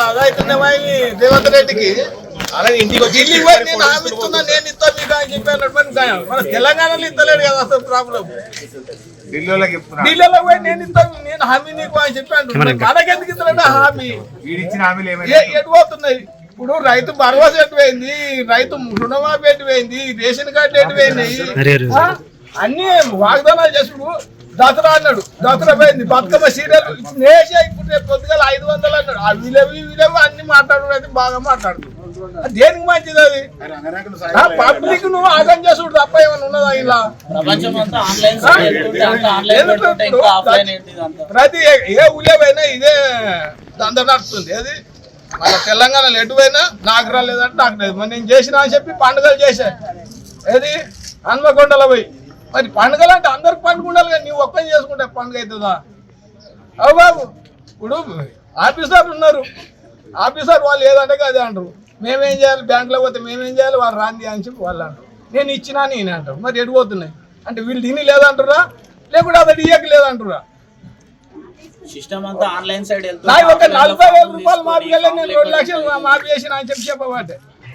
అదైతుంది రేవంత్ రెడ్డికి అలాగే ఇంటికి వచ్చి ఢిల్లీకి పోయి నేను హామీ ఇస్తున్నా నేను ఇస్తా మీకు అని చెప్పాను. మన తెలంగాణలో ఇస్తలేడు కదా అసలు ప్రాబ్లం. ఢిల్లీలో పోయి నేను ఇస్తాను నేను హామీ నీకు అని చెప్పాను. మనకెందుకు ఇస్తాడంటే హామీ ఎటు పోతున్నాయి. ఇప్పుడు రైతు భరోసా ఎటు పోయింది, రైతు రుణమాఫీ ఎటు పోయింది, రేషన్ కార్డు ఎటు పోయినాయి, అన్ని వాగ్దానాలు చేసుడు. దసరా అన్నాడు, దసరా పోయింది. బతుకమ్మ సీరియల్ నేసే ఇప్పుడు రేపు పొద్దుగాల 500 అన్నాడు. ఆ విలేవు అన్ని మాట్లాడు అయితే బాగా మాట్లాడు. దేనికి మంచిది అది? పబ్లిక్ నువ్వు ఆగం చేసుడు తప్ప ఏమైనా ఉన్నదా? ఇలా ప్రతి ఏ ఊళ్ళోపోయినా ఇదే దంద నడుస్తుంది. అది మన తెలంగాణలో ఎటు పోయినా నాకు రాలేదంటే నాకు లేదు. మరి నేను చేసినా అని చెప్పి పండుగలు చేశా. ఏది హన్మకొండలో పోయి మరి పండుగలు అంటే అందరికి పండుగ ఉండాలి కానీ నువ్వు ఒక్కని చేసుకుంటే పండుగ అవుతుందా? అవు బాబు, ఇప్పుడు ఆఫీసర్లు ఉన్నారు, ఆఫీసర్ వాళ్ళు ఏదంటే అదే అంటారు. మేమేం చేయాలి, బ్యాంకులో పోతే మేమేం చేయాలి, వాళ్ళు రాంది అని చెప్పి వాళ్ళు అంటారు. నేను ఇచ్చినా నేను అంటారు. మరి ఎడిపోతున్నాయి అంటే వీళ్ళు తిని లేదంటారా, లేకుంటే అది ఇయ్యక లేదంటారా? సిస్టమ్ అంతా ఆన్లైన్ సైడ్ నాకు ఒక 40,000 రూపాయలు మాఫీ వెళ్ళి నేను 2 లక్షలు మాఫీ చేసిన అని చెప్పి చెప్పబట్టే